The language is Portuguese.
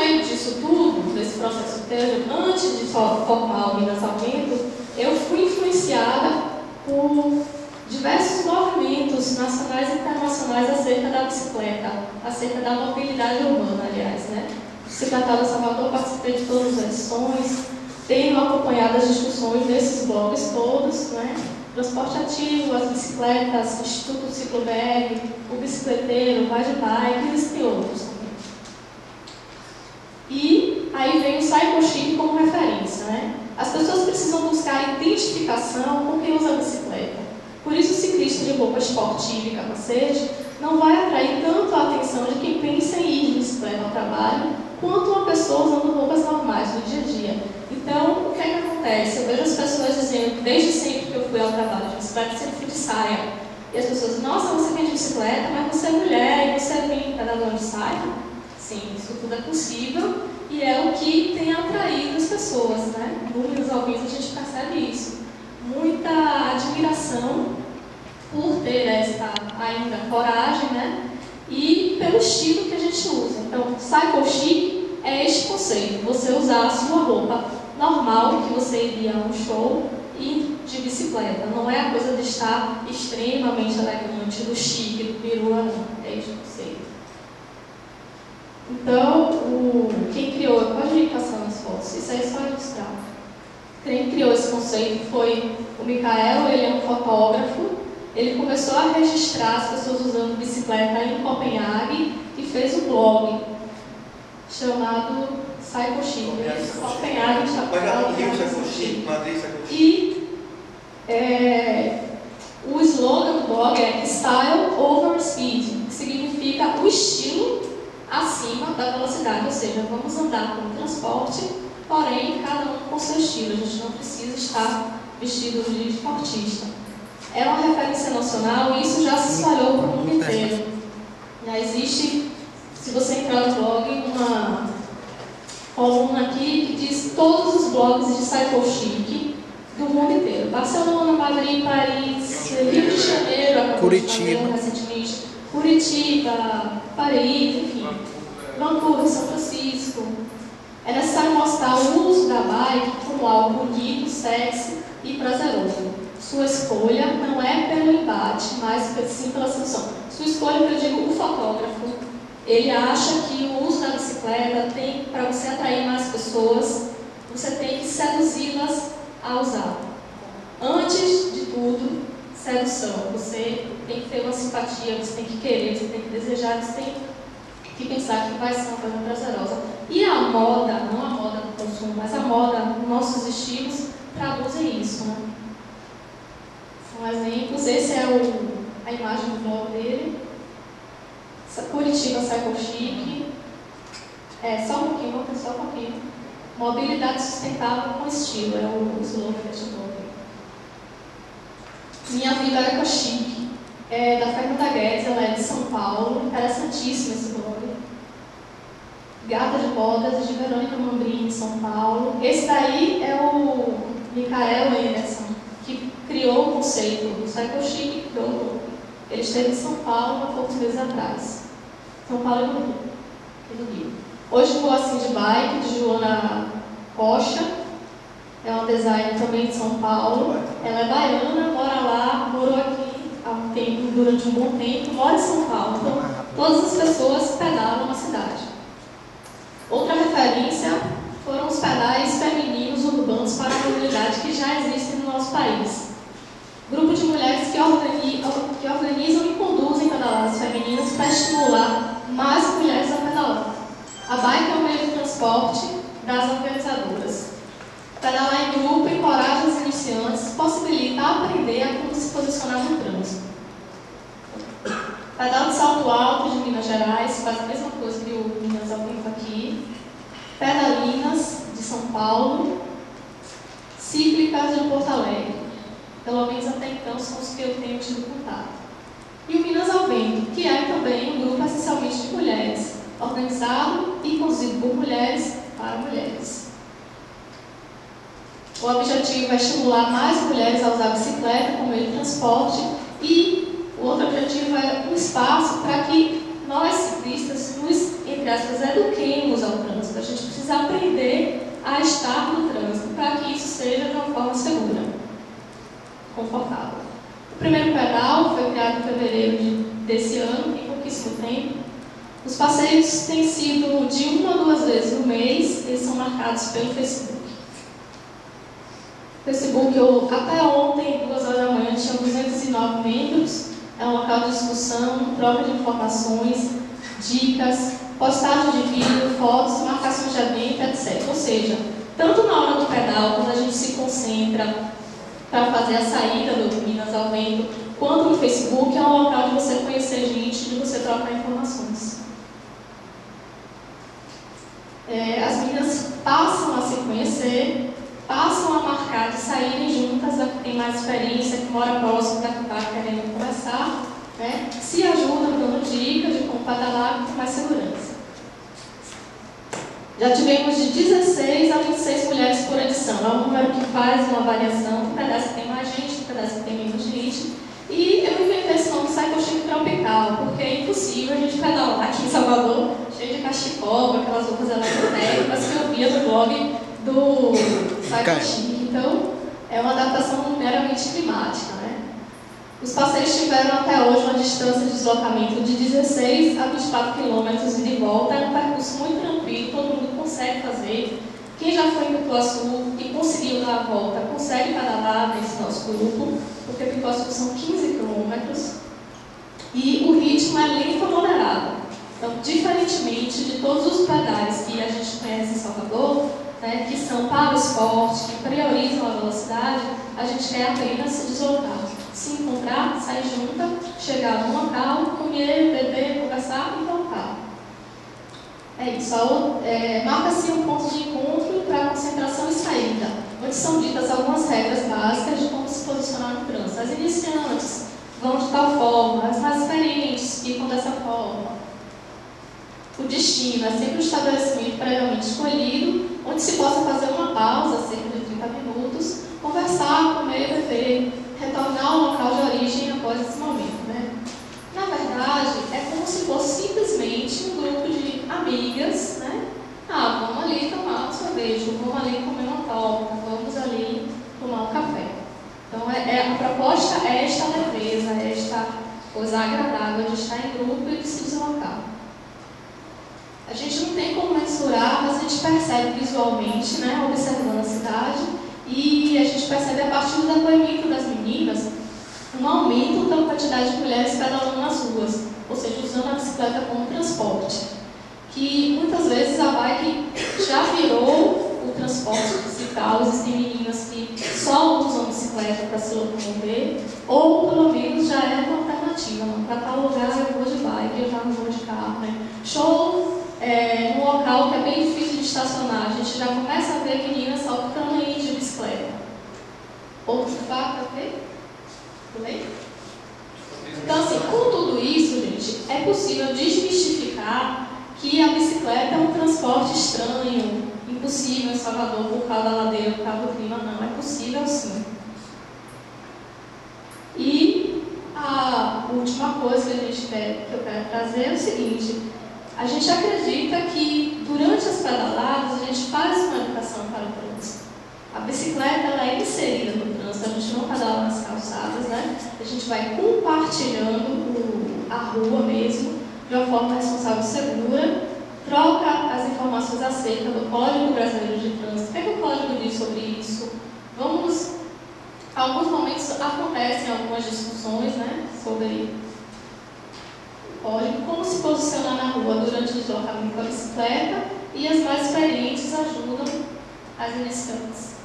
meio disso tudo, desse processo inteiro, antes de formar o Minas ao Vento, eu fui influenciada por diversos movimentos nacionais e internacionais acerca da bicicleta, acerca da mobilidade urbana, aliás, né? Secretário de Salvador, participei de todas as edições, tenho acompanhado as discussões nesses blogs todos, né? Transporte ativo, as bicicletas, Instituto Ciclo BR, o bicicleteiro, Vai de Bike, existem outros também. E aí vem o Cycle Chic como referência, né? As pessoas precisam buscar identificação com quem usa a bicicleta. Por isso, o ciclista de roupa esportiva e capacete não vai atrair tanto a atenção de quem pensa em ir de bicicleta ao trabalho, quanto uma pessoa usando roupas normais do dia a dia. Então, o que é que acontece? Eu vejo as pessoas dizendo, desde sempre que eu fui ao trabalho de bicicleta, sempre fui de saia. E as pessoas dizem, nossa, você vem de bicicleta, mas você é mulher e você vem pedalando de saia? Sim, isso tudo é possível e é o que tem atraído as pessoas, né? Números ao vivo a gente percebe isso. Muita admiração por ter esta ainda coragem, né? E pelo estilo que a gente usa. Então, Cycle Chic é este conceito, você usar a sua roupa normal, que você iria a um show, e de bicicleta. Não é a coisa de estar extremamente elegante, do chique, do perua, não. É este conceito. Então, quem criou, pode ir passando as fotos, isso aí é só ilustrar. Quem criou esse conceito foi o Mikael, ele é um fotógrafo. Ele começou a registrar as pessoas usando bicicleta em Copenhague e fez um blog chamado Cycle Chic. Copenhague está E o slogan do blog é Style over Speed, que significa o estilo acima da velocidade, ou seja, vamos andar com o transporte, porém cada um com seu estilo, a gente não precisa estar vestido de esportista. É uma referência nacional e isso já se espalhou para o mundo inteiro. Já existe, se você entrar no blog, uma coluna aqui que diz todos os blogs de Cycle Chic do mundo inteiro. Barcelona, Madrid, Paris, Rio de Janeiro, Curitiba, recentemente, Curitiba, Paris, enfim, Vancouver, São Francisco. É necessário mostrar o uso da bike como algo bonito, sexy e prazeroso. Sua escolha não é pelo embate, mas sim pela sedução. Sua escolha, eu digo, o fotógrafo, ele acha que o uso da bicicleta tem, para você atrair mais pessoas, você tem que seduzi-las a usar. Antes de tudo, sedução. Você tem que ter uma simpatia, você tem que querer, você tem que desejar, você tem que pensar que vai ser uma coisa prazerosa. E a moda, não a moda do consumo, mas a moda, nossos estilos, traduzem isso, né? São exemplos. Esse é a imagem do blog dele. Curitiba Cycle Chic. Só um pouquinho, vou ter só um pouquinho. Mobilidade sustentável com estilo, é o slogan deste blog. Minha Vida Eco-Chic, da Fernanda Guedes, ela é de São Paulo. Interessantíssimo esse blog. Gata de Bodas, de Verônica Mambrini, de São Paulo. Esse daí é o Mikael Anderson, que criou o conceito do Cycle Chic. Ele esteve em São Paulo há poucos meses atrás. São Paulo e no Rio. Hoje vou assim de bike, de Joana Rocha. É uma designer também de São Paulo. Ela é baiana, mora lá, morou aqui há um tempo, durante um bom tempo, mora em São Paulo. Então, todas as pessoas pedalam na cidade. Outra referência foram os pedais femininos urbanos para a mobilidade que já existem no nosso país. Grupo de mulheres que organizam e conduzem pedaladas femininas para estimular mais mulheres a pedalar. A bike é o meio de transporte das organizadoras. Pedalar em grupo encoraja os iniciantes, possibilita aprender a como se posicionar no trânsito. Pedal de Salto Alto de Minas Gerais faz a mesma coisa que o Minas ao Vivo aqui. Pedalinas de São Paulo. Cíclicas de Porto Alegre. Pelo menos até então são os que eu tenho tido contato. E o Minas ao Vento, que é também um grupo essencialmente de mulheres, organizado e conduzido por mulheres para mulheres. O objetivo é estimular mais mulheres a usar a bicicleta como meio de transporte e o outro objetivo é um espaço para que nós ciclistas nos, entre entre aspas, eduquemos ao trânsito. A gente precisa aprender a estar no trânsito para que isso seja de uma forma segura, confortável. O primeiro pedal foi criado em fevereiro desse ano, tem pouquíssimo tempo. Os passeios têm sido de 1 a 2 vezes no mês, eles são marcados pelo Facebook. O Facebook, até ontem, 2 horas da manhã, tinha 209 membros. É um local de discussão, troca de informações, dicas, postagem de vídeo, fotos, marcações de evento, etc. Ou seja, tanto na hora do pedal, quando a gente se concentra para fazer a saída do Minas ao Vento, quanto no Facebook, é um local de você conhecer gente, de você trocar informações. As meninas passam a se conhecer, passam a marcar de saírem juntas, a que tem mais experiência, que mora próximo da que está querendo conversar, né? Se ajudam dando dicas de como pedalar com mais segurança. Já tivemos de 16 a 26 mulheres por edição. É um número que faz uma variação, tem pedaço que tem mais gente, tem pedaço que tem menos gente. E eu inventei esse nome Cycle Chic Tropical, porque é impossível a gente pedalar aqui em Salvador, cheio de cachecol, aquelas roupas eletrotécnicas que eu via no blog do Cycle Chic. Então, é uma adaptação meramente climática, né? Os passeios tiveram até hoje uma distância de deslocamento de 16 a 24 km ida e volta. É um percurso muito tranquilo, todo mundo consegue fazer. Quem já foi em Pituaçu e conseguiu dar a volta, consegue pedalar nesse nosso grupo, porque Pituaçu são 15 km. E o ritmo é lento a moderado. Então, diferentemente de todos os pedais que a gente conhece em Salvador, né, que são para o esporte, que priorizam a velocidade, a gente quer apenas se deslocar, se encontrar, sair junta, chegar no local, comer, beber, conversar e voltar. É isso. Marca-se um ponto de encontro para concentração e saída, onde são ditas algumas regras básicas de como se posicionar no trânsito. As iniciantes vão de tal forma, as mais experientes ficam dessa forma. O destino é sempre um estabelecimento previamente escolhido, onde se possa fazer uma pausa, cerca de 30 minutos, conversar, comer, beber, retornar ao local de origem após esse momento, né? Na verdade, é como se fosse simplesmente um grupo de amigas, né? Vamos ali tomar um sorvete, vamos ali comer uma torta, vamos ali tomar um café. Então, a proposta é esta leveza, é esta coisa agradável de estar em grupo e de se deslocar. A gente não tem como mensurar, mas a gente percebe visualmente, né, observando a cidade, e a gente percebe a partir do depoimento das meninas um aumento da quantidade de mulheres pedalando nas ruas, ou seja, usando a bicicleta como transporte. Que muitas vezes a bike já virou o transporte principal, existem meninas que só usam a bicicleta para se locomover, ou pelo menos já é uma alternativa, para tal lugar eu vou de bike, eu já não vou de carro, né? Show! Num local que é bem difícil de estacionar, a gente já começa a ver meninas saltando aí de bicicleta. Outro fato a ver? Então, assim, com tudo isso, gente, é possível desmistificar que a bicicleta é um transporte estranho, impossível em Salvador por causa da ladeira, por causa do clima. Não, é possível sim. E a última coisa que eu quero trazer é o seguinte: a gente acredita que durante as pedaladas a gente faz uma educação para o trânsito. A bicicleta ela é inserida no trânsito, a gente não pedala nas calçadas, né? A gente vai compartilhando a rua mesmo, de uma forma responsável e segura, troca as informações acerca do Código Brasileiro de Trânsito. O que é que o Código diz sobre isso? Alguns momentos acontecem algumas discussões, né, sobre Código, como se posicionar na rua durante o deslocamento com a bicicleta, e as mais experientes ajudam as iniciantes.